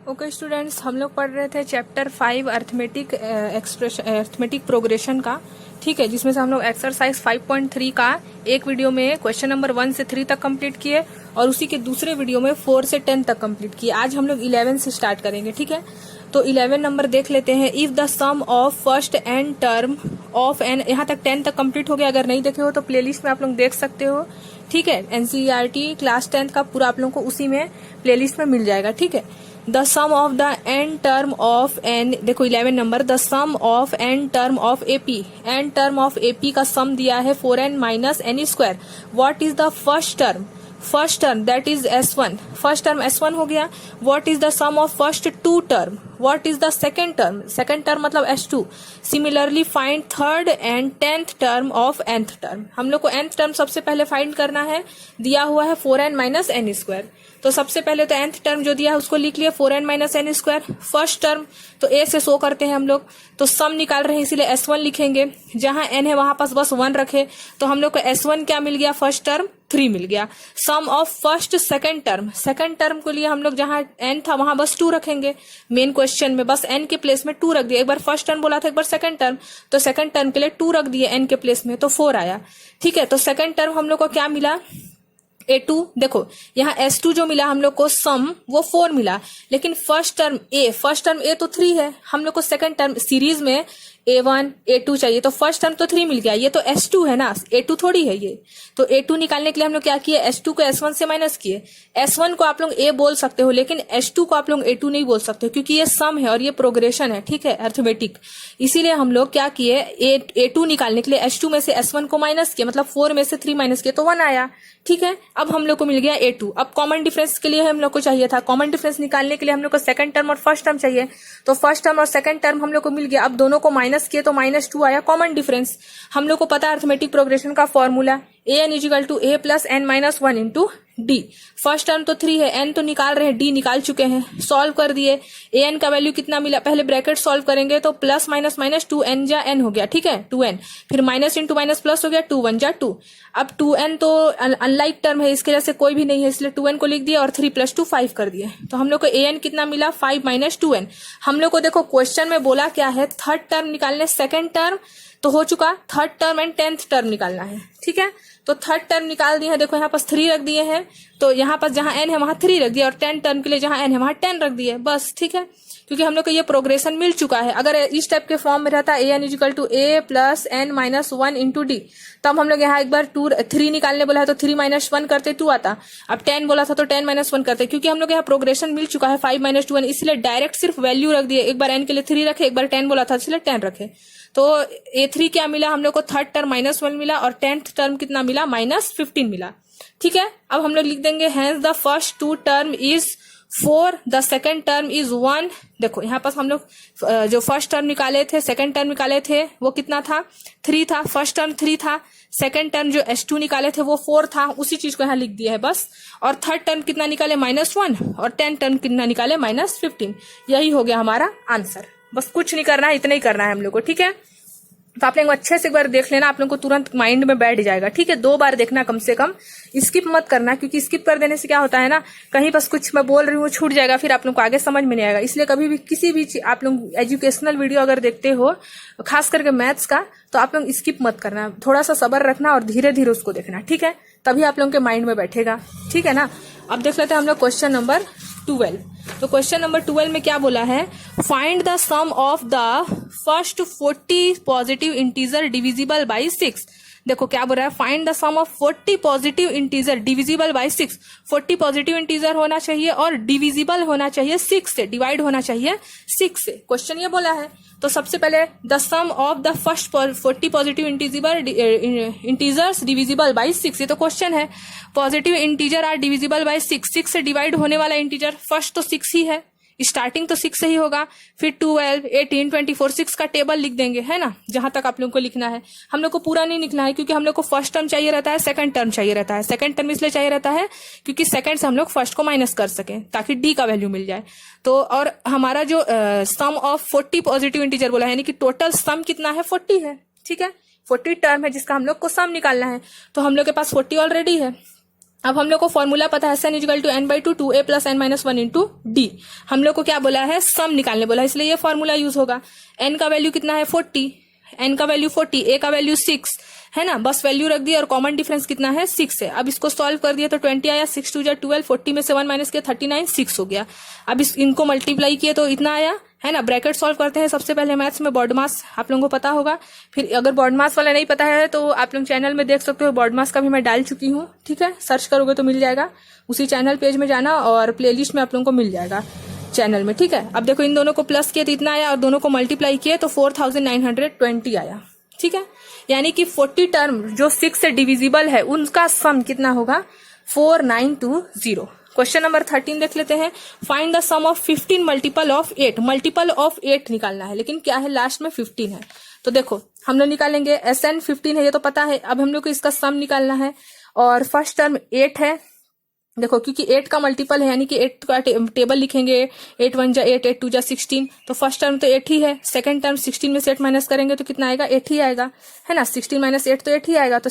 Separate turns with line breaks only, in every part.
Okay students, हम लोग पढ़ रहे थे चैप्टर 5 अर्थमेटिक अर्थमेटिक प्रोग्रेशन का। ठीक है, जिसमें से हम लोग एक्सरसाइज 5.3 का एक वीडियो में क्वेश्चन नंबर 1 से 3 तक कंप्लीट किए और उसी के दूसरे वीडियो में 4 से 10 तक कंप्लीट किए। आज हम लोग 11 से स्टार्ट करेंगे। ठीक है, तो 11 नंबर देख लेते हैं। If the sum of first n term of n, यहाँ तक 10 तक कंप्लीट हो गया। अगर नहीं देखे हो तो प्लेलिस्ट में आप लोग देख सकते हो। ठीक है, एनसीईआरटी क्लास 10 का पूरा आप लोगों को उसी में प्लेलिस्ट में मिल जाएगा। ठीक है, the sum of the n term of n, देखो 11 number, the sum of n term of AP, n term of AP का सम दिया है 4n minus n square. What is the first term? First term that is S1, first term S1 हो गया। What is the sum of first two term? What is the second term? Second term मतलब S2। Similarly find third and 10th term of nth term. हम लोग को nth term सबसे पहले find करना है, दिया हुआ है 4n माइनस एन स्क्वायर। तो सबसे पहले तो nth टर्म जो दिया है उसको लिख लिया 4n minus n square. First term तो a से शो करते हैं हम लोग, तो सम निकाल रहे हैं इसीलिए S1 लिखेंगे। जहां n है वहां पास बस 1 रखे, तो हम लोग को S1 क्या मिल गया? फर्स्ट टर्म 3 मिल गया। Sum of first second term, second term के लिए हम लोग जहां n था वहां बस 2 रखेंगे। मेन क्वेश्चन में बस n के प्लेस में 2 रख दिया। एक बार फर्स्ट टर्म बोला था, एक बार सेकंड टर्म, तो सेकंड टर्म के लिए 2 रख दिए n के प्लेस में, तो 4 आया। ठीक है, तो सेकंड टर्म हम लोग को क्या मिला? A2। देखो यहाँ S2 जो मिला हम लोग को सम वो 4 मिला, लेकिन फर्स्ट टर्म A तो 3 है। हम लोग को सेकंड टर्म सीरीज में A1 A2 चाहिए, तो फर्स्ट टर्म तो 3 मिल गया। ये तो S2 है ना, A2 थोड़ी है ये। तो A2 निकालने के लिए हम लोग क्या किए? S2 को S1 से माइनस किए। S1 को आप लोग A बोल सकते हो, लेकिन S2 को आप लोग A2 नहीं बोल सकते हो, क्योंकि ये सम है और ये प्रोग्रेशन है। ठीक है, अर्थमेटिक। इसीलिए हम लोग क्या किए? A2 निकालने के लिए S2 में से S1 को माइनस किया, मतलब 4 में से 3 माइनस किए तो 1 आया। ठीक है, अब हम लोग को मिल गया A2। अब कॉमन डिफरेंस के लिए हम लोग को चाहिए था, कॉमन डिफरेंस निकालने के लिए हम लोग को सेकंड टर्म और फर्स्ट टर्म चाहिए, तो फर्स्ट टर्म और सेकंड टर्म हम लोग को मिल गया। अब दोनों को माइनस किए तो -2 आया कॉमन डिफरेंस। हम लोग को पता है अर्थमेटिक प्रोग्रेशन का formula, an is equal to a plus n minus 1 into d. First term तो 3 है, n तो निकाल रहे हैं, d निकाल चुके हैं, सॉल्व कर दिए। an का वैल्यू कितना मिला? पहले ब्रैकेट सॉल्व करेंगे तो प्लस माइनस माइनस 2n जा n हो गया। ठीक है, 2n, फिर माइनस इंटू माइनस प्लस हो गया, 2 1 जा 2। अब 2n तो अनलाइक टर्म है, इसके वजह से कोई भी नहीं है, इसलिए 2n को लिख दिया और 3 + 2 5 कर दिए। तो हम लोग को an कितना मिला? 5 माइनस 2n। हम लोग को देखो क्वेश्चन में बोला क्या है? थर्ड टर्म निकालने, सेकेंड टर्म तो हो चुका, third term and 10th term निकालना है। ठीक है, तो थर्ड टर्म निकाल दिए हैं। देखो यहाँ पास 3 रख दिए हैं, तो यहाँ पास जहां n है वहां 3 रख दिया, और 10 टर्म के लिए जहां n है वहां 10 रख दिए, बस। ठीक है, क्योंकि हम लोग को ये प्रोग्रेशन मिल चुका है। अगर इस टाइप के फॉर्म में रहता an is equal to a plus n minus 1 into d, तब हम लोग यहाँ एक बार 3 निकालने बोला है तो 3 माइनस 1 करते 2 आता। अब 10 बोला था तो 10 माइनस 1 करते, क्योंकि हम लोग यहाँ प्रोग्रेशन मिल चुका है 5 माइनस 2n, इसलिए डायरेक्ट सिर्फ वैल्यू रख दिए। एक बार n के लिए 3 रखे, एक बार 10 बोला था इसलिए 10 रखे। तो A3 क्या मिला हम लोग को? थर्ड टर्म -1 मिला, और 10th टर्म कितना मिला? -15 मिला। ठीक है, अब हम लोग लिख देंगे hence the first two term is 4, the second term is 1। देखो यहाँ पास हम लोग जो फर्स्ट टर्म निकाले थे, सेकेंड टर्म निकाले थे, वो कितना था? 3 था। फर्स्ट टर्म 3 था, सेकेंड टर्म जो S2 निकाले थे वो 4 था, उसी चीज को यहाँ लिख दिया है बस। और थर्ड टर्म कितना निकाले? -1, और 10th टर्म कितना निकाले? -15। यही हो गया हमारा आंसर। बस कुछ नहीं करना है, इतना ही करना है हम लोग को। ठीक है, तो आप लोग अच्छे से एक बार देख लेना, आप लोग को तुरंत माइंड में बैठ जाएगा। ठीक है, 2 बार देखना कम से कम, स्किप मत करना, क्योंकि स्किप कर देने से क्या होता है ना, कहीं बस कुछ मैं बोल रही हूँ छूट जाएगा, फिर आप लोग को आगे समझ में नहीं आएगा। इसलिए कभी भी किसी भी आप लोग एजुकेशनल वीडियो अगर देखते हो, खास करके मैथ्स का, तो आप लोग स्किप मत करना, थोड़ा सा सब्र रखना और धीरे धीरे उसको देखना। ठीक है, तभी आप लोगों के माइंड में बैठेगा। ठीक है ना, अब देख लेते हैं हम लोग क्वेश्चन नंबर 12। तो क्वेश्चन नंबर 12 में क्या बोला है? Find the sum of the first 40 positive integer divisible by 6। देखो क्या बोल रहा है? Find the sum of 40 positive integer divisible by 6। 40 positive integer होना चाहिए और डिविजिबल होना चाहिए 6 से, डिवाइड होना चाहिए 6 से। क्वेश्चन ये बोला है, तो सबसे पहले the sum of the first 40 positive integers divisible by 6, ये तो क्वेश्चन है। Positive integer are divisible by 6, 6 से डिवाइड होने वाला इंटीजर फर्स्ट तो 6 ही है, स्टार्टिंग तो 6 से ही होगा, फिर 12 18 24 6 का टेबल लिख देंगे, है ना, जहां तक आप लोग को लिखना है। हम लोग को पूरा नहीं लिखना है, क्योंकि हम लोग को फर्स्ट टर्म चाहिए रहता है, सेकंड टर्म चाहिए रहता है। सेकंड टर्म इसलिए चाहिए रहता है क्योंकि सेकंड से हम लोग फर्स्ट को माइनस कर सकें, ताकि डी का वैल्यू मिल जाए। तो और हमारा जो सम ऑफ 40 पॉजिटिव इंटीजर बोला है, यानी कि टोटल सम कितना है? 40 है। ठीक है, 40 टर्म है जिसका हम लोग को सम निकालना है, तो हम लोग के पास 40 ऑलरेडी है। अब हम लोग को फॉर्मूला पता है Sn is equal to n/2 2a plus n minus 1 into d. हम लोग को क्या बोला है, सम निकालने बोला है, इसलिए ये फॉर्मूला यूज होगा। n का वैल्यू कितना है 40, n का वैल्यू 40, a का वैल्यू 6 है ना, बस वैल्यू रख दी और कॉमन डिफरेंस कितना है 6 है। अब इसको सॉल्व कर दिया तो 20 आया, 6 2 12, 40 में से 1 माइनस किया 39, 6 हो गया। अब इनको मल्टीप्लाई किए तो इतना आया है ना। ब्रैकेट सॉल्व करते हैं सबसे पहले, मैथ्स में बॉड मास आप लोगों को पता होगा। फिर अगर बॉड मास वाला नहीं पता है तो आप लोग चैनल में देख सकते हो, बॉड मास का भी मैं डाल चुकी हूँ, ठीक है, सर्च करोगे तो मिल जाएगा, उसी चैनल पेज में जाना और प्लेलिस्ट में आप लोगों को मिल जाएगा चैनल में, ठीक है। अब देखो इन दोनों को प्लस किए तो इतना आया और दोनों को मल्टीप्लाई किए तो 4920 आया, ठीक है। यानी कि 40 टर्म जो 6 से डिविजिबल है उनका सम कितना होगा 4920। क्वेश्चन नंबर 13 देख लेते हैं। Find the sum of 15 multiple of 8। Multiple of 8 निकालना है, लेकिन क्या है लास्ट में 15 है। तो देखो हम लोग निकालेंगे, Sn 15 है ये तो पता है। अब हम लोग को इसका सम निकालना है और फर्स्ट टर्म 8 है। देखो क्योंकि 8 का मल्टीपल है यानी कि 8 का टेबल लिखेंगे, 8 1 जा 8, 8 2 जा 16, तो फर्स्ट टर्म तो 8 ही है। सेकंड टर्म 16 में से 8 माइनस करेंगे तो कितना आएगा 8 ही आएगा, है ना। 16 माइनस 8 तो 8 ही आएगा, तो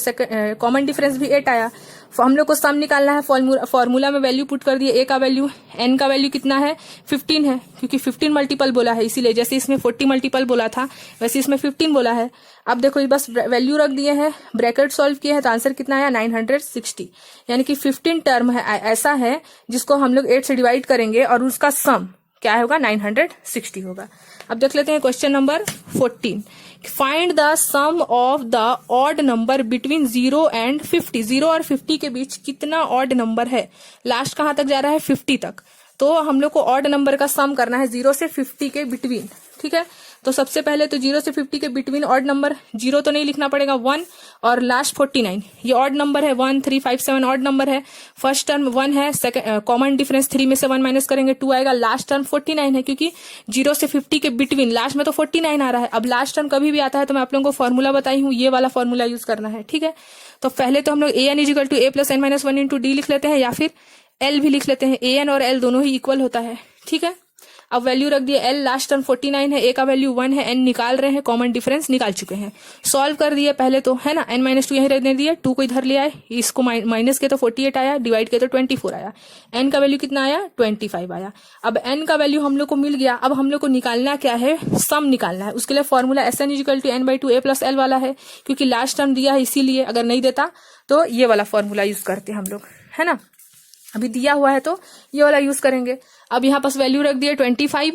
कॉमन डिफरेंस भी 8 आया। हम लोग को सम निकालना है, फॉर्मूला में वैल्यू पुट कर दिए। ए का वैल्यू, एन का वैल्यू कितना है 15 है, क्योंकि 15 मल्टीपल बोला है, इसीलिए जैसे इसमें 40 मल्टीपल बोला था वैसे इसमें 15 बोला है। अब देखो बस वैल्यू रख दिए हैं, ब्रैकेट सॉल्व किए हैं तो आंसर कितना आया 960। यानी कि 15 टर्म है ऐसा है जिसको हम लोग 8 से डिवाइड करेंगे और उसका सम क्या होगा 960 होगा। अब देख लेते हैं question number 14। Find the sum of the odd number between 0 and 50। 0 और 50 के बीच कितना ऑड नंबर है, लास्ट कहां तक जा रहा है 50 तक। तो हम लोग को ऑड नंबर का सम करना है 0 से 50 के बिटवीन, ठीक है। तो सबसे पहले तो 0 से 50 के बिटवीन ऑड नंबर, 0 तो नहीं लिखना पड़ेगा, 1 और लास्ट 49, ये ऑड नंबर है। 1 3 5 7 ऑड नंबर है। फर्स्ट टर्म 1 है, सेकंड कॉमन डिफरेंस 3 में से 1 माइनस करेंगे 2 आएगा। लास्ट टर्म 49 है, क्योंकि 0 से 50 के बिटवीन लास्ट में तो 49 आ रहा है। अब लास्ट टर्म कभी भी आता है तो मैं आप लोगों को फॉर्मूला बताई हूँ, ये वाला फॉर्मूला यूज करना है, ठीक है। तो पहले तो हम लोग an is equal to a plus n minus 1 into d लिख लेते हैं, या फिर l भी लिख लेते हैं। an और l दोनों ही इक्वल होता है, ठीक है। अब वैल्यू रख दिए, l लास्ट टर्म 49 है, a का वैल्यू 1 है, n निकाल रहे हैं, कॉमन डिफरेंस निकाल चुके हैं। सॉल्व कर दिए पहले तो, है ना। n माइनस 2 यहीं रहने दिए, 2 को इधर ले आए, इसको माइनस के तो 48 आया, डिवाइड के तो 24 आया। n का वैल्यू कितना आया 25 आया। अब n का वैल्यू हम लोग को मिल गया। अब हम लोग को निकालना क्या है, सम निकालना है। उसके लिए formula Sn is equal to n/2 a plus l वाला है, क्योंकि लास्ट टर्म दिया है इसीलिए, अगर नहीं देता तो ये वाला फॉर्मूला यूज करते हम लोग, है ना। अभी दिया हुआ है तो ये वाला यूज करेंगे। अब यहाँ पास वैल्यू रख दिए 25,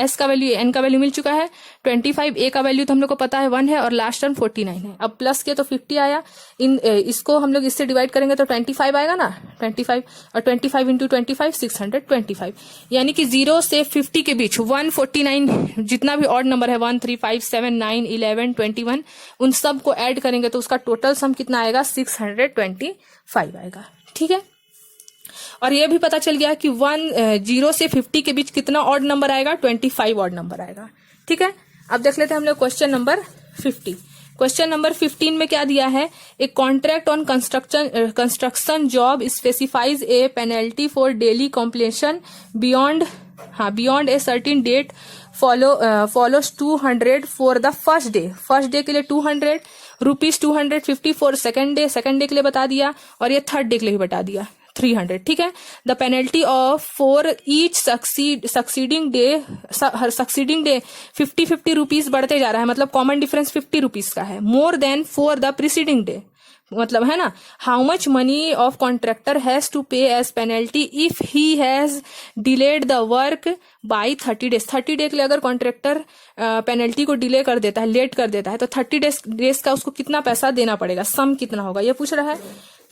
s का वैल्यू n का वैल्यू मिल चुका है 25, a का वैल्यू तो हम लोग को पता है 1 है और लास्ट टर्म 49 है। अब प्लस के तो 50 आया, इसको हम लोग इससे डिवाइड करेंगे तो 25 आएगा ना, 25 और 25 इंटू 25 625। यानी कि 0 से 50 के बीच 149 जितना भी ऑड नंबर है 1 3 5 7 9 11 21 उन सब को ऐड करेंगे तो उसका टोटल सम कितना आएगा 625 आएगा, ठीक है। और ये भी पता चल गया कि 0 से 50 के बीच कितना ऑड नंबर आएगा 25 ऑड नंबर आएगा, ठीक है। अब देख लेते हैं हम लोग क्वेश्चन नंबर 50। क्वेश्चन नंबर 15 में क्या दिया है, a contract on construction job specifies a penalty for daily completion beyond a certain date follows 200 for the first day. First day के लिए 200 रुपीज 250 फॉर सेकंड डे के लिए बता दिया, और ये थर्ड डे के लिए भी बता दिया 300, ठीक है। The penalty of for each succeeding day 50 rupees बढ़ते जा रहा है, मतलब कॉमन डिफरेंस 50 रुपीज का है। More than for the preceding day, मतलब है ना। How much money of contractor has to pay as penalty if he has delayed the work by 30 days. 30 day के लिए अगर कॉन्ट्रैक्टर पेनल्टी को डिले कर देता है, लेट कर देता है, तो 30 डेज का उसको कितना पैसा देना पड़ेगा, सम कितना होगा, ये पूछ रहा है,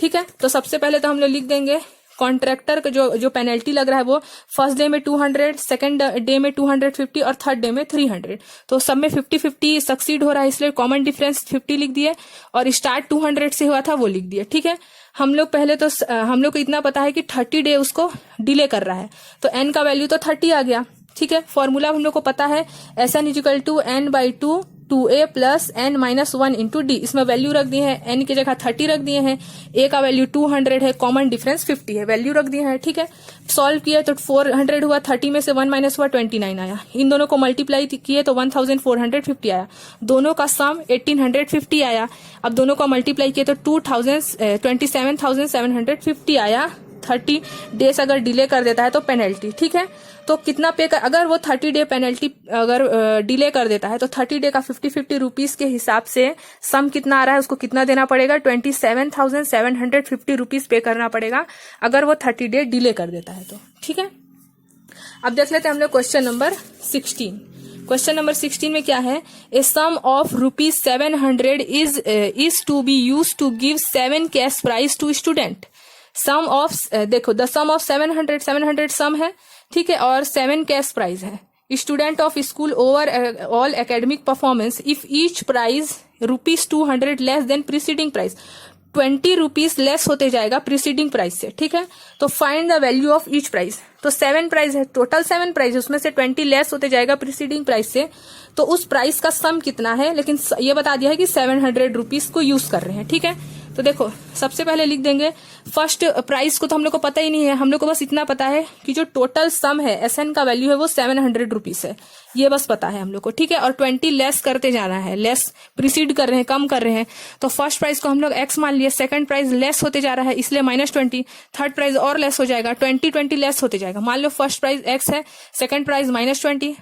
ठीक है। तो सबसे पहले तो हम लोग लिख देंगे कॉन्ट्रैक्टर का जो पेनल्टी लग रहा है वो फर्स्ट डे में 200, सेकंड डे में 250 और थर्ड डे में 300। तो सब में 50-50 सक्सीड हो रहा है, इसलिए कॉमन डिफरेंस 50 लिख दिए, और स्टार्ट 200 से हुआ था वो लिख दिए, ठीक है। हम लोग पहले तो हम लोग को इतना पता है कि 30 डे उसको डिले कर रहा है, तो n का वैल्यू तो 30 आ गया, ठीक है। फॉर्मूला हम लोग को पता है Sn is equal to n/2 2a plus n minus 1 into d. इसमें वैल्यू रख दिए हैं, n की जगह 30 रख दिए हैं, a का वैल्यू 200 है, कॉमन डिफरेंस 50 है, वैल्यू रख दिए हैं। ठीक है, सॉल्व किया तो 400 हुआ, 30 में से 1 माइनस हुआ 29 आया। इन दोनों को मल्टीप्लाई किए तो 1450 आया, दोनों का सम 1850 आया। अब दोनों का मल्टीप्लाई किए तो 27,750 आया। 30 डेज अगर डिले कर देता है तो पेनल्टी। ठीक है, तो कितना पे कर, अगर वो 30 डे पेनल्टी अगर डिले कर देता है तो 30 डे का 50 रुपीज के हिसाब से सम कितना आ रहा है, उसको कितना देना पड़ेगा, 27,750 रुपीज पे करना पड़ेगा अगर वो 30 डे डिले कर देता है तो। ठीक है, अब देख लेते हैं हम लोग क्वेश्चन नंबर 16। क्वेश्चन नंबर 16 में क्या है, a sum of ₹700 is to be use to give 7 cash prize to student. Sum of, देखो द सम ऑफ 700 सम है, ठीक है, और 7 कैश प्राइज है। Student of school over all academic performance if each prize ₹200 less than preceding price. 20 rupees less होते जाएगा preceding price से। ठीक है, तो find the value of each price. तो 7 प्राइस है, टोटल 7 प्राइस, उसमें से 20 लेस होते जाएगा प्रीसीडिंग प्राइस से, तो उस प्राइस का सम कितना है, लेकिन ये बता दिया है कि 700 रुपीज को यूज कर रहे हैं। ठीक है, तो देखो सबसे पहले लिख देंगे फर्स्ट प्राइस को, तो हम लोग को पता ही नहीं है, हम लोग को बस इतना पता है कि जो टोटल सम है एसएन का वैल्यू है वो 700 रुपीज है, ये बस पता है हम लोग को। ठीक है, और 20 लेस करते जाना है, लेस प्रीसीड कर रहे हैं, कम कर रहे हैं, तो फर्स्ट प्राइस को हम लोग एक्स मान लिए, सेकंड प्राइस लेस होते जा रहा है इसलिए -20, थर्ड प्राइस और लेस हो जाएगा, 20 लेस होते जाएगा। मान लो फर्स्ट प्राइस एक्स है, सेकंड प्राइस -20,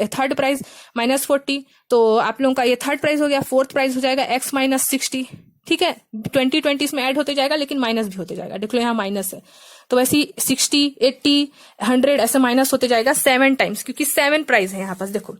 थर्ड प्राइस -40, तो आप लोगों का ये थर्ड प्राइस हो गया, फोर्थ प्राइस हो जाएगा एक्स -60। ठीक है, 20 इसमें ऐड होते जाएगा लेकिन माइनस भी होते जाएगा, देख लो यहाँ माइनस है, तो वैसे 60, 80, 100 ऐसे माइनस होते जाएगा 7 टाइम्स, क्योंकि 7 प्राइस है यहाँ पास, देखो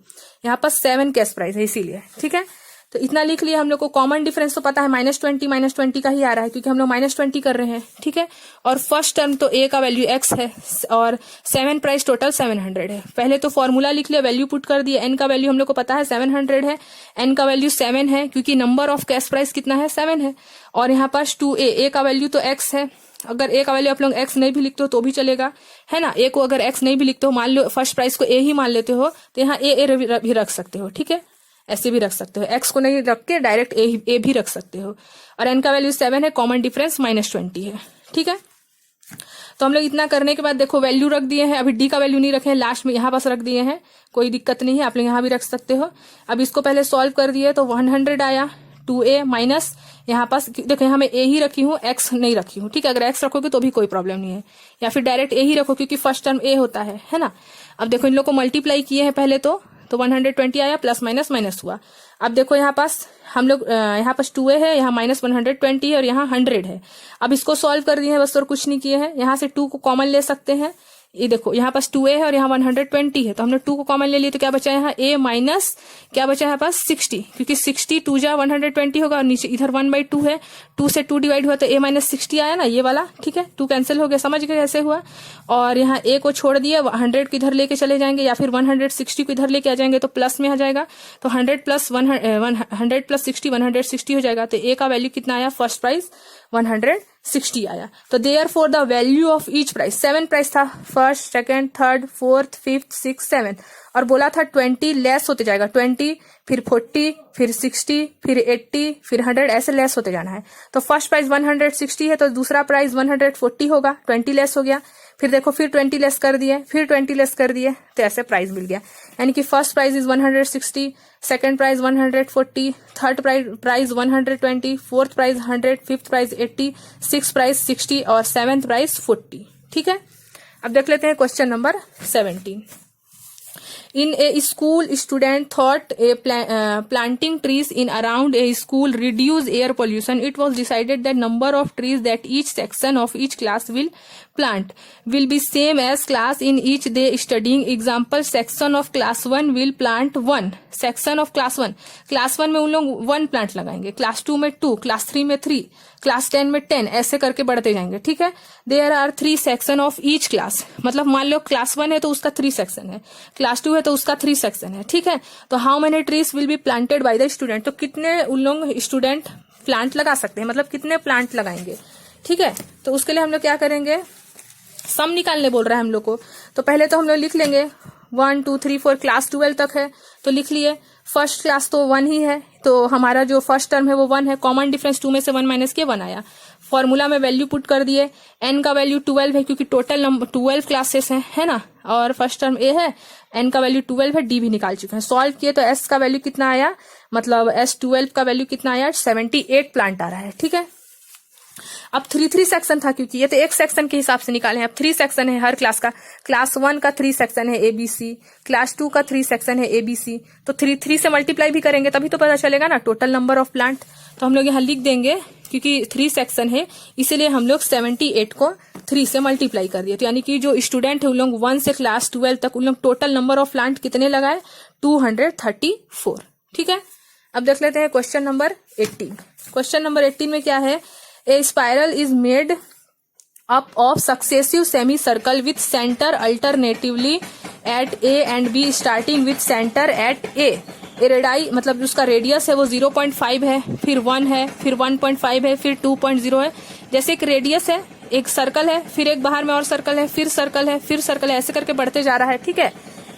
यहाँ पास 7 कैश प्राइस है इसीलिए। ठीक है, तो इतना लिख लिया हम लोग को। कॉमन डिफरेंस तो पता है -20 का ही आ रहा है क्योंकि हम लोग -20 कर रहे हैं। ठीक है, और फर्स्ट टर्म तो ए का वैल्यू एक्स है और 7 प्राइस टोटल 700 है। पहले तो फॉर्मूला लिख लिया, वैल्यू पुट कर दिया, एन का वैल्यू हम लोग को पता है 700 है, एन का वैल्यू 7 है क्योंकि नंबर ऑफ कैश प्राइस कितना है 7 है, और यहाँ पास 2a, ए का वैल्यू तो एक्स है, अगर ए का वैल्यू आप लोग एक्स नहीं भी लिखते हो तो भी चलेगा, है ना। ए को अगर एक्स नहीं भी लिखते हो, मान लो फर्स्ट प्राइस को ए ही मान लेते हो तो यहाँ ए भी रख सकते हो। ठीक है, ऐसे भी रख सकते हो, एक्स को नहीं रख के डायरेक्ट ए भी रख सकते हो, और एन का वैल्यू 7 है, कॉमन डिफरेंस -20 है। ठीक है, तो हम लोग इतना करने के बाद देखो वैल्यू रख दिए हैं, अभी डी का वैल्यू नहीं रखे हैं, लास्ट में यहाँ पास रख दिए हैं, कोई दिक्कत नहीं है, आप लोग यहाँ भी रख सकते हो। अब इसको पहले सॉल्व कर दिए तो 100 आया, 2a माइनस यहाँ पास देखो यहाँ मैं a ही रखी हूँ, x नहीं रखी हूँ। ठीक है, अगर x रखोगे तो भी कोई प्रॉब्लम नहीं है, या फिर डायरेक्ट a ही रखो क्योंकि फर्स्ट टर्म a होता है ना। अब देखो इन लोग को मल्टीप्लाई किए हैं पहले तो 120 आया, प्लस माइनस माइनस हुआ। अब देखो यहाँ पास हम लोग यहाँ पास 2a है, यहाँ -120 है और यहाँ 100 है। अब इसको सॉल्व कर दिए हैं बस, और कुछ नहीं किए हैं। यहाँ से 2 को कॉमन ले सकते हैं, ये देखो यहाँ पास 2a है और यहाँ 120 है, तो हमने 2 को कॉमन ले लिए तो क्या बचा यहाँ a माइनस क्या बचा यहाँ पास 60, क्योंकि 60 2 जा 120 होगा और नीचे इधर 1/2 है, 2 से 2 डिवाइड हुआ तो a माइनस 60 आया ना, ये वाला। ठीक है, 2 कैंसिल हो गया, समझ गए कैसे हुआ। और यहाँ a को छोड़ दिए, 100 को इधर लेके चले जाएंगे या फिर 160 को इधर लेके आ जाएंगे तो प्लस में आ जाएगा, तो 100 प्लस 60 160 हो जाएगा। तो a का वैल्यू कितना आया, फर्स्ट प्राइस 160 आया। तो therefore the value of each price, 7 price था, first, second, third, fourth, fifth, six, 7, और बोला था 20 लेस होते जाएगा, 20 फिर 40 फिर 60 फिर 80 फिर 100 ऐसे लेस होते जाना है। तो फर्स्ट प्राइस 160 है तो दूसरा प्राइस 140 होगा, 20 लेस हो गया, फिर देखो फिर 20 लेस कर दिए, फिर 20 लेस कर दिए, तो ऐसे प्राइस मिल गया। यानी कि first price is 160, second price 140, third price 120, fourth price 100, fifth price 80, six price 60 और सेवेंथ प्राइस 40। ठीक है, अब देख लेते हैं question number 17। In a school, student thought planting trees in around a school reduce air pollution. It was decided that number of trees that each section of each class will plant will be same as class in each day studying. Example, section of class 1 will plant 1. Section of class 1, class 1 में उन लोग 1 plant लगाएंगे, class 2 में 2, class 3 में 3, class 10 में 10, ऐसे करके बढ़ते जाएंगे। ठीक है, there are 3 section of each class, मतलब मान लो क्लास 1 है तो उसका 3 सेक्शन है, क्लास 2 है तो उसका 3 सेक्शन है। ठीक है, तो how many trees will be planted by the student, तो कितने उन लोग स्टूडेंट प्लांट लगा सकते हैं, मतलब कितने प्लांट लगाएंगे। ठीक है, तो उसके लिए हम लोग क्या करेंगे, सम निकालने बोल रहा है हम लोग को। तो पहले तो हम लोग लिख लेंगे 1 2 3 4, क्लास 12 तक है तो लिख लिए। फर्स्ट क्लास तो 1 ही है, तो हमारा जो फर्स्ट टर्म है वो 1 है। कॉमन डिफरेंस 2 में से 1 माइनस किया 1 आया। फॉर्मूला में वैल्यू पुट कर दिए, n का वैल्यू 12 है क्योंकि टोटल नंबर 12 क्लासेस हैं, है ना, और फर्स्ट टर्म a है, n का वैल्यू 12 है, d भी निकाल चुके हैं। सॉल्व किए तो s का वैल्यू कितना आया, मतलब S12 का वैल्यू कितना आया, 78 प्लांट आ रहा है। ठीक है, अब 3 सेक्शन था क्योंकि ये तो एक सेक्शन के हिसाब से निकाले हैं। अब 3 सेक्शन है हर क्लास का। क्लास 1 का 3 सेक्शन है ABC, क्लास 2 का 3 सेक्शन है ABC, तो 3 से मल्टीप्लाई भी करेंगे तभी तो पता चलेगा ना टोटल नंबर ऑफ प्लांट। तो हम लोग यहाँ लिख देंगे क्योंकि 3 सेक्शन है इसीलिए हम लोग 78 को 3 से मल्टीप्लाई कर दिए। तो यानी कि जो स्टूडेंट है उन लोग 1 से क्लास 12 तक उन लोग टोटल नंबर ऑफ प्लांट कितने लगाए, 234। ठीक है, अब देख लेते हैं क्वेश्चन नंबर 18। क्वेश्चन नंबर 18 में क्या है, A spiral is made up of successive semicircle with center alternatively at A and B starting with center at A. Radii मतलब उसका रेडियस है वो 0.5 है, फिर 1 है, फिर 1.5 है, फिर 2.0 है। जैसे एक रेडियस है, एक सर्कल है, फिर एक बाहर में और सर्कल है, फिर सर्कल है, फिर सर्कल है, ऐसे करके बढ़ते जा रहा है। ठीक है,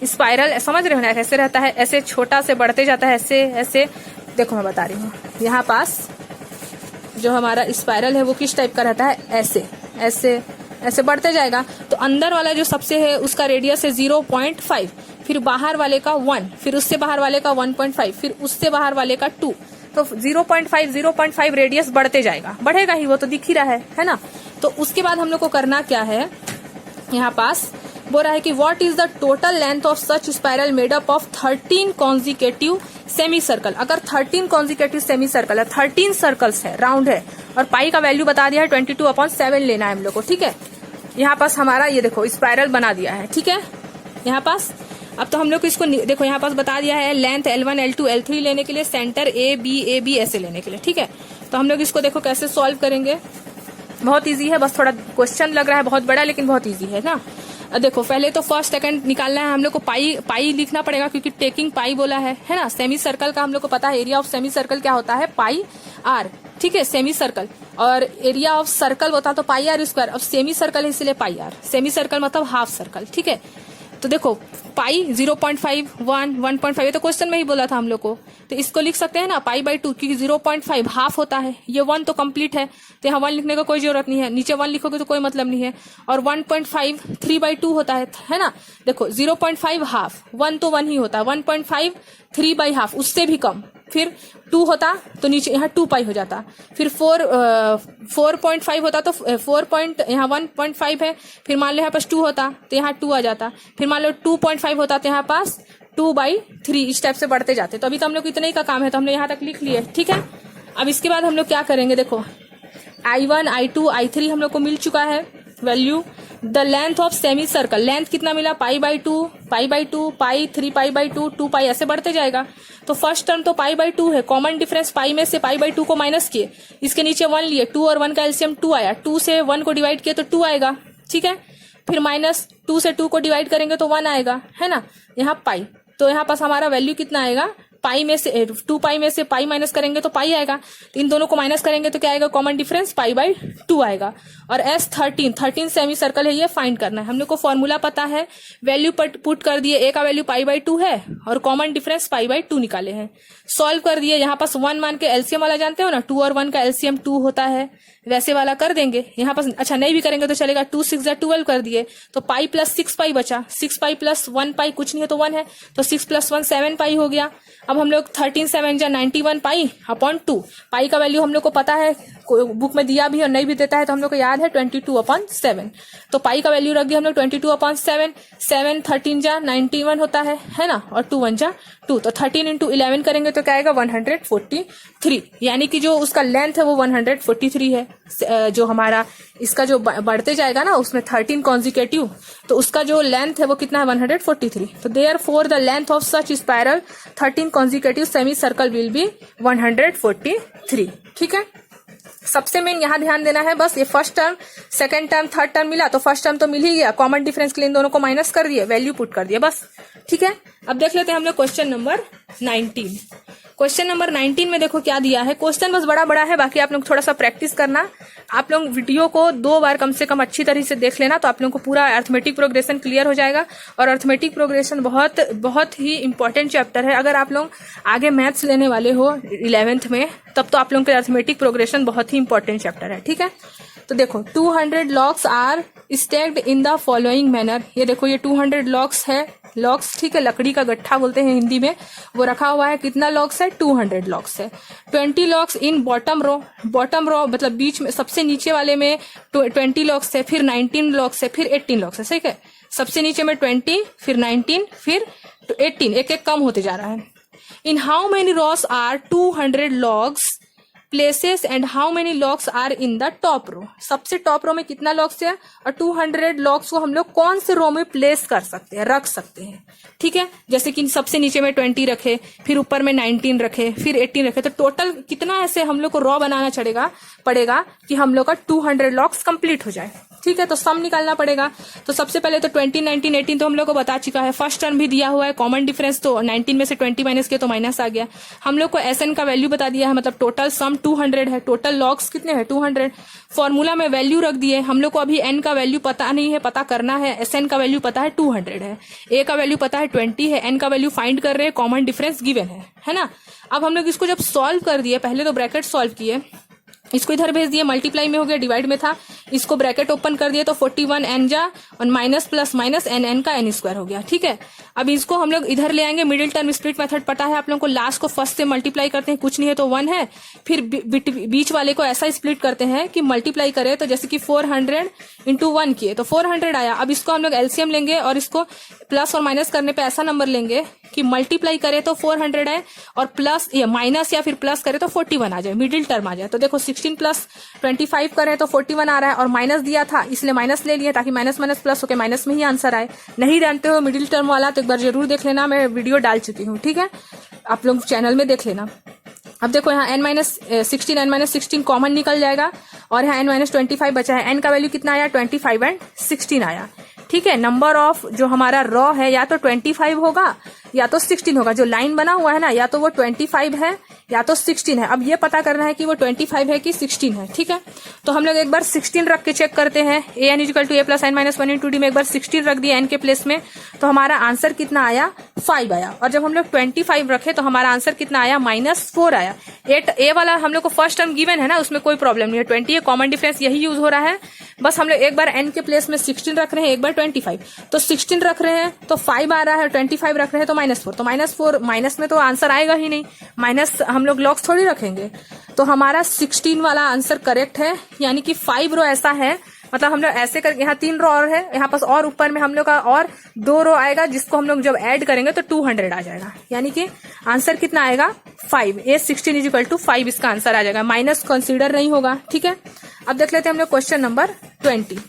स्पाइरल समझ रहे हो ना, ऐसे रहता है, ऐसे छोटा से बढ़ते जाता है, ऐसे ऐसे। देखो मैं बता रही हूँ, यहाँ पास जो हमारा स्पाइरल है वो किस टाइप का रहता है, ऐसे ऐसे ऐसे बढ़ते जाएगा। तो अंदर वाला जो सबसे है उसका रेडियस है 0.5, फिर बाहर वाले का 1, फिर उससे बाहर वाले का 1.5, फिर उससे बाहर वाले का 2। तो 0.5 रेडियस बढ़ते जाएगा, बढ़ेगा ही, वो तो दिख ही रहा है ना। तो उसके बाद हम लोग को करना क्या है, यहाँ पास बोल रहा है कि what is the total length of such spiral made up of 13 consecutive semi circle. अगर 13 कॉन्जिकेटिव सेमी सर्कल है, 13 सर्कल्स है, राउंड है, और पाई का वैल्यू बता दिया है 22/7 लेना है हम लोग को। ठीक है, यहाँ पास हमारा ये देखो स्पाइरल बना दिया है। ठीक है, यहाँ पास अब तो हम लोग को इसको देखो यहाँ पास बता दिया है लेंथ L1 L2 L3 लेने के लिए, सेंटर A B ऐसे लेने के लिए। ठीक है, तो हम लोग इसको देखो कैसे सॉल्व करेंगे, बहुत ईजी है, बस थोड़ा क्वेश्चन लग रहा है बहुत बड़ा, लेकिन बहुत ईजी है ना। देखो पहले तो फर्स्ट सेकंड निकालना है हम लोग को, पाई लिखना पड़ेगा क्योंकि टेकिंग पाई बोला है ना। सेमी सर्कल का हम लोग को पता है, एरिया ऑफ सेमी सर्कल क्या होता है, पाई आर। ठीक है, सेमी सर्कल, और एरिया ऑफ सर्कल होता तो पाई आर स्क्वायर। अब सेमी सर्कल है इसलिए पाई आर, सेमी सर्कल मतलब हाफ सर्कल। ठीक है, तो देखो पाई 0.5, 1, 1.5, ये तो क्वेश्चन में ही बोला था हम लोग को, तो इसको लिख सकते हैं ना पाई/2, क्योंकि 0.5 हाफ होता है, ये 1 तो कंप्लीट है, तो यहाँ 1 लिखने का कोई जरूरत नहीं है, नीचे 1 लिखोगे तो कोई मतलब नहीं है। और 1.5 3/2 होता है ना। देखो 0.5 हाफ, 1 तो 1 ही होता है, 1.5 3/2 उससे भी कम, फिर 2 होता तो नीचे यहाँ 2 पाई हो जाता, फिर 4.5 होता तो यहाँ 1.5 है, फिर मान लो यहाँ पास 2 होता तो यहाँ 2 आ जाता, फिर मान लो 2.5 होता तो यहाँ पास 2/3, इस टाइप से बढ़ते जाते। तो अभी तो हम लोग इतने ही का काम है, तो हमने यहाँ तक लिख लिए। ठीक है, अब इसके बाद हम लोग क्या करेंगे, देखो I1 I2 I3 हम लोग को मिल चुका है value. The length of semi circle, length कितना मिला, पाई/2, पाई/2, पाई, 3π/2, 2 पाई, ऐसे बढ़ते जाएगा। तो फर्स्ट टर्म तो पाई/2 है, कॉमन डिफरेंस पाई में से पाई/2 को माइनस किए, इसके नीचे 1 लिए, 2 और 1 का एलसीएम 2 आया, 2 से 1 को डिवाइड किए तो 2 आएगा। ठीक है, फिर माइनस 2 से 2 को डिवाइड करेंगे तो 1 आएगा, है ना, यहाँ पाई। तो यहाँ पास हमारा वैल्यू कितना आएगा, पाई में से 2 पाई में से पाई माइनस करेंगे तो पाई आएगा, तो इन दोनों को माइनस करेंगे तो क्या आएगा, कॉमन डिफरेंस पाई/2 आएगा। और S13 सेमी सर्कल है, ये फाइंड करना है हम लोग को। फॉर्मूला पता है, वैल्यू पुट कर दिए, ए का वैल्यू पाई/2 है और कॉमन डिफरेंस पाई/2 निकाले हैं। सॉल्व कर दिए, यहाँ पास 1 मान के एलसीएम वाला जानते हो ना, 2 और 1 का एलसीएम 2 होता है, वैसे वाला कर देंगे। यहाँ पास अच्छा नहीं भी करेंगे तो चलेगा, 2 6 12 कर दिए तो पाई प्लस 6 पाई बचा, 6 पाई प्लस 1 पाई कुछ नहीं है तो 1 है, तो 6 + 1 7 पाई हो गया। अब हम लोग 13 7 जा 91 पाई/2, पाई का वैल्यू हम लोग को पता है, बुक में दिया भी और नहीं भी देता है तो हम लोग को याद है 22/7। तो पाई का वैल्यू रख दिया हम लोग 22/7, 7 13 जा 91 होता है ना, और 2 1 जा 2, तो 13 × 11 करेंगे तो क्या आएगा, 143। यानी कि जो उसका लेंथ है वो 143 है। जो हमारा इसका जो बढ़ते जाएगा ना उसमें 13 कॉन्जिकेटिव, तो उसका जो लेंथ है वो कितना है, 143। तो therefore the length of such spiral 13 consecutive semi circle will be 143। ठीक है, सबसे मेन यहाँ ध्यान देना है, बस ये first term, second term, third term मिला तो फर्स्ट टर्म तो मिल ही गया, कॉमन डिफरेंस के लिए इन दोनों को माइनस कर दिए, वैल्यू पुट कर दिया, बस। ठीक है, अब देख लेते हैं हम लोग क्वेश्चन नंबर 19। क्वेश्चन नंबर 19 में देखो क्या दिया है। क्वेश्चन बस बड़ा बड़ा है, बाकी आप लोग थोड़ा सा प्रैक्टिस करना। आप लोग वीडियो को 2 बार कम से कम अच्छी तरह से देख लेना, तो आप लोगों को पूरा अर्थमेटिक प्रोग्रेशन क्लियर हो जाएगा। और अर्थमेटिक प्रोग्रेशन बहुत बहुत ही इंपॉर्टेंट चैप्टर है। अगर आप लोग आगे मैथ्स लेने वाले हो 11th में, तब तो आप लोगों के अर्थमेटिक प्रोग्रेशन बहुत ही इंपॉर्टेंट चैप्टर है, ठीक है। तो देखो 200 logs are stacked in the following manner. ये देखो ये 200 लॉक्स है, लॉक्स ठीक है, लकड़ी का गट्ठा बोलते हैं हिंदी में, वो रखा हुआ है। कितना लॉक्स है? 200 लॉक्स है। 20 logs in bottom row, bottom row मतलब बीच में सबसे नीचे वाले में 20 लॉक्स है, फिर 19 लॉक्स है, फिर 18 लॉक्स है, ठीक है। सबसे नीचे में 20, फिर 19, फिर 18, एक एक कम होते जा रहा है। In how many rows are 200 logs places and how many logs are in the top row. सबसे टॉप रो में कितना लॉक्स है और 200 लॉक्स को हम लोग कौन से रो में प्लेस कर सकते हैं, रख सकते हैं, ठीक है। जैसे कि सबसे नीचे में 20 रखे, फिर ऊपर में 19 रखे, फिर 18 रखे, तो टोटल कितना ऐसे हम लोग को रो बनाना पड़ेगा कि हम लोग का 200 लॉक्स कंप्लीट हो जाए, ठीक है। तो सम निकालना पड़ेगा। तो सबसे पहले तो 20, 19, 18 तो हम लोग को बता चुका है। फर्स्ट टर्म भी दिया हुआ है, कॉमन डिफरेंस तो 19 में से 20 माइनस किया तो माइनस आ गया। हम लोग को एस एन का वैल्यू बता दिया है, मतलब टोटल सम 200 है, टोटल लॉक्स कितने हैं 200। फॉर्मूला में वैल्यू रख दिए। हम लोग को अभी एन का वैल्यू पता नहीं है, पता करना है। एस एन का वैल्यू पता है 200 है, ए का वैल्यू पता है 20 है, एन का वैल्यू फाइंड कर रहे हैं, कॉमन डिफरेंस गिवन है ना। अब हम लोग इसको जब सॉल्व कर दिए, पहले तो ब्रैकेट सॉल्व किए, इसको इधर भेज दिए, मल्टीप्लाई में हो गया, डिवाइड में था, इसको ब्रैकेट ओपन कर दिए तो 41 एन जा और minus plus minus n, n का एन स्क्वायर हो गया, ठीक है। अब इसको हम लोग इधर ले आएंगे, मिडिल टर्म स्प्लिट मेथड पता है आप लोगों को, लास्ट को फर्स्ट से मल्टीप्लाई करते हैं, कुछ नहीं है तो 1 है, फिर बीच वाले को ऐसा स्प्लिट करते हैं कि मल्टीप्लाई करे, तो जैसे कि 400 इंटू 1 किए तो 400 आया। अब इसको हम लोग एलसीएम लेंगे और इसको प्लस और माइनस करने पे ऐसा नंबर लेंगे कि मल्टीप्लाई करे तो 400 है और प्लस या माइनस या फिर प्लस करे तो 41 आ जाए, मिडिल टर्म आ जाए। तो देखो 16 प्लस 25 करें तो 41 आ रहा है, और माइनस दिया था इसलिए माइनस ले लिया ताकि माइनस माइनस प्लस होकर माइनस में ही आंसर आए। नहीं जानते हो मिडिल टर्म वाला तो एक बार जरूर देख लेना, मैं वीडियो डाल चुकी हूँ, ठीक है, आप लोग चैनल में देख लेना। अब देखो यहाँ n-16 कॉमन निकल जाएगा और यहाँ n-25 बचा है। n का वैल्यू कितना आया? 25 एंड 16 आया, ठीक है। नंबर ऑफ जो हमारा रॉ है या तो 25 होगा या तो 16 होगा। जो लाइन बना हुआ है ना, या तो वो 25 है या तो 16 है। अब ये पता करना है कि वो 25 है कि 16 है, ठीक है। तो हम लोग एक बार 16 रख के चेक करते हैं। an = a + n - 1 × d में एक बार 16 रख दिया n के प्लेस में, तो हमारा आंसर कितना आया? 5 आया। और जब हम लोग 25 रखे तो हमारा आंसर कितना आया? -4 आया। ए वाला हम लोग को फर्स्ट टर्म गिवन है ना, उसमें कोई प्रॉब्लम नहीं है, 20 है, कॉमन डिफरेंस यही यूज हो रहा है। बस हम लोग एक बार n के प्लेस में 16 रख रहे हैं, एक बार 25, तो 16 रख रहे हैं तो 5 आ रहा है, 25 रख रहे हैं तो -4, तो -4 माइनस में तो आंसर आएगा ही नहीं, माइनस हम लोग लॉक्स थोड़ी रखेंगे। तो हमारा 16 वाला आंसर करेक्ट है, यानी कि 5 रो ऐसा है, मतलब हम लोग ऐसे कर, यहाँ 3 रो और है, यहाँ पास और ऊपर में हम लोग का और 2 रो आएगा, जिसको हम लोग जब ऐड करेंगे तो 200 आ जाएगा, यानी कि आंसर कितना आएगा? 5। a16 = 5 इसका आंसर आ जाएगा, माइनस कंसीडर नहीं होगा, ठीक है। अब देख लेते हैं हम लोग क्वेश्चन नंबर 20।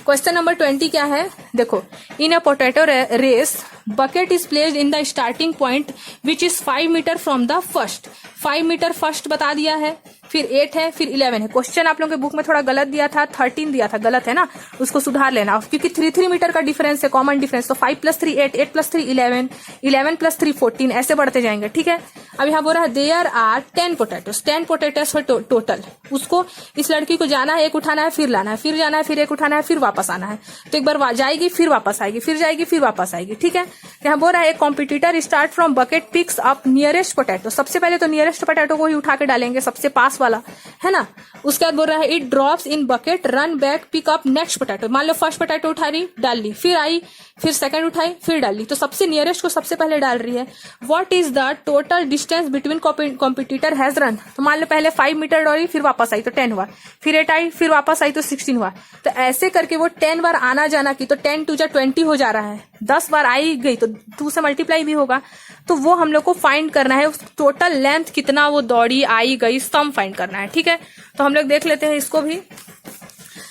क्वेश्चन नंबर 20 क्या है? देखो, in a potato race bucket is placed in the starting point which is 5 metre from the first. 5 metre first बता दिया है, फिर 8 है, फिर 11 है। क्वेश्चन आप लोगों के बुक में थोड़ा गलत दिया था, 13 दिया था, गलत है ना, उसको सुधार लेना, क्योंकि 3 मीटर का डिफरेंस है, कॉमन डिफरेंस। तो 5 + 3 8, 8 + 3 11, 11 + 3 14, ऐसे बढ़ते जाएंगे, ठीक है। अब यहाँ बोल रहा है देयर आर 10 पोटैटोस, 10 पोटैटोस है टोटल। उसको, इस लड़की को जाना है, एक उठाना है, फिर लाना है, फिर जाना है, फिर एक उठाना है, फिर वापस आना है। तो एक बार जाएगी, फिर वापस आएगी, फिर जाएगी, फिर वापस आएगी, ठीक है। यहाँ बोल रहा है एक competitor start from bucket picks up nearest potato. सबसे पहले तो नियरेस्ट पोटैटो को ही उठा के डालेंगे, सबसे पास वाला है ना। उसके बाद बोल रहा है it drops in bucket run back pick up next potato. मान लो फर्स्ट पोटैटो उठा रही, डाल ली, फिर आई, फिर सेकंड उठाई, फिर डाल ली, तो सबसे नियरेस्ट को सबसे पहले डाल रही है। What is the total distance between competitor has run. तो मान लो पहले 5 मीटर दौड़ी, फिर वापस आई तो 10 हुआ, फिर 8 आई, फिर वापस आई तो 16 हुआ। तो ऐसे करके वो 10 बार आना जाना की, तो 10 × 20 हो जा रहा है। 10 बार आई गई तो 2 से मल्टीप्लाई भी होगा, तो वो हम लोग को फाइंड करना है। टोटल लेंथ कितना वो दौड़ी, आई गई, सम फाइंड करना है, ठीक है। तो हम लोग देख लेते हैं इसको भी।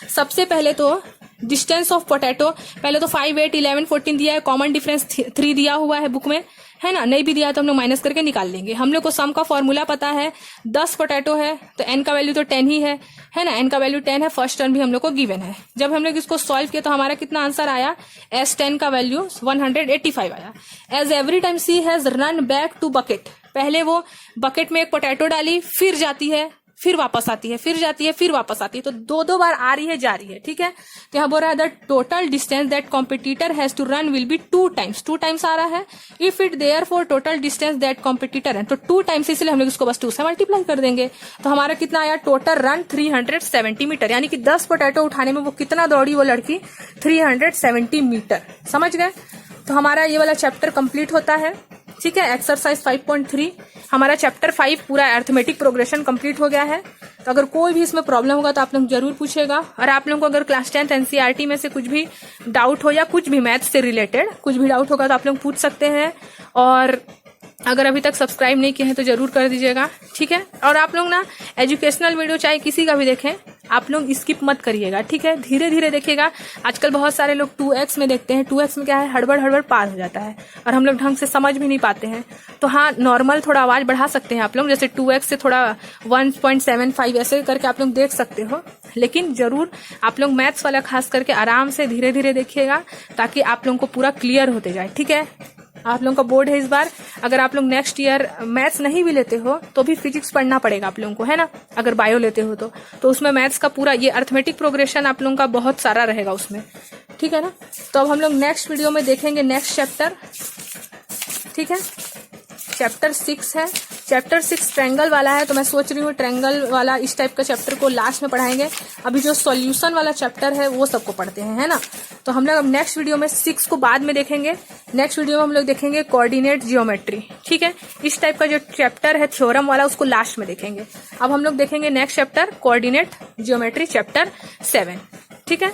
सबसे पहले तो डिस्टेंस ऑफ पोटैटो, पहले तो 5, 8, 11, 14 दिया है, कॉमन डिफरेंस 3 दिया हुआ है बुक में, है ना। नहीं भी दिया तो हम लोग माइनस करके निकाल लेंगे। हम लोग को सम का फॉर्मूला पता है, 10 पोटैटो है तो n का वैल्यू तो 10 ही है ना, n का वैल्यू 10 है, फर्स्ट टर्म भी हम लोग को गिवन है। जब हम लोग इसको सॉल्व किया तो हमारा कितना आंसर आया? S10 का वैल्यू 185 आया। As every time she has run back to bucket, पहले वो बकेट में एक पोटैटो डाली, फिर जाती है, फिर वापस आती है, फिर जाती है, फिर वापस आती है, तो दो दो बार आ रही है, जा रही है, ठीक है। तो यहाँ बोल रहा है the total distance that competitor has to run will be 2 times आ रहा है। If it therefore total distance that competitor है, तो 2 टाइम्स, इसलिए हम लोग इसको बस 2 से मल्टीप्लाई कर देंगे। तो हमारा कितना आया, टोटल रन 370 मीटर, यानी कि 10 पोटैटो उठाने में वो कितना दौड़ी वो लड़की, 370 मीटर। समझ गए। तो हमारा ये वाला चैप्टर कंप्लीट होता है, ठीक है। एक्सरसाइज 5.3 हमारा चैप्टर 5 पूरा अर्थमेटिक प्रोग्रेशन कंप्लीट हो गया है। तो अगर कोई भी इसमें प्रॉब्लम होगा तो आप लोग जरूर पूछेगा। और आप लोगों को अगर क्लास 10th एनसीईआरटी में से कुछ भी डाउट हो या कुछ भी मैथ से रिलेटेड कुछ भी डाउट होगा तो आप लोग पूछ सकते हैं। और अगर अभी तक सब्सक्राइब नहीं किए हैं तो जरूर कर दीजिएगा, ठीक है। और आप लोग ना एजुकेशनल वीडियो चाहे किसी का भी देखें, आप लोग स्किप मत करिएगा, ठीक है। धीरे धीरे देखिएगा। आजकल बहुत सारे लोग 2x में देखते हैं, 2x में क्या है, हड़बड़ पार हो जाता है और हम लोग ढंग से समझ भी नहीं पाते हैं। तो हाँ, नॉर्मल थोड़ा आवाज बढ़ा सकते हैं आप लोग, जैसे 2x से थोड़ा 1.75 ऐसे करके आप लोग देख सकते हो। लेकिन जरूर आप लोग मैथ्स वाला खास करके आराम से धीरे धीरे देखिएगा, ताकि आप लोगों को पूरा क्लियर होते जाए, ठीक है। आप लोगों का बोर्ड है इस बार। अगर आप लोग नेक्स्ट ईयर मैथ्स नहीं भी लेते हो तो भी फिजिक्स पढ़ना पड़ेगा आप लोगों को, है ना। अगर बायो लेते हो तो उसमें मैथ्स का पूरा ये अर्थमेटिक प्रोग्रेशन आप लोगों का बहुत सारा रहेगा उसमें, ठीक है ना। तो अब हम लोग नेक्स्ट वीडियो में देखेंगे नेक्स्ट चैप्टर, ठीक है। चैप्टर 6 है। चैप्टर 6 ट्रायंगल वाला है, तो मैं सोच रही हूँ ट्रायंगल वाला इस टाइप का चैप्टर को लास्ट में पढ़ाएंगे। अभी जो सॉल्यूशन वाला चैप्टर है वो सबको पढ़ते हैं, है ना। तो हम लोग अब नेक्स्ट वीडियो में 6 को बाद में देखेंगे। नेक्स्ट वीडियो में हम लोग देखेंगे कोऑर्डिनेट जियोमेट्री, ठीक है। इस टाइप का जो चैप्टर है थ्योरम वाला उसको लास्ट में देखेंगे। अब हम लोग देखेंगे next chapter coordinate geometry chapter 7, ठीक है।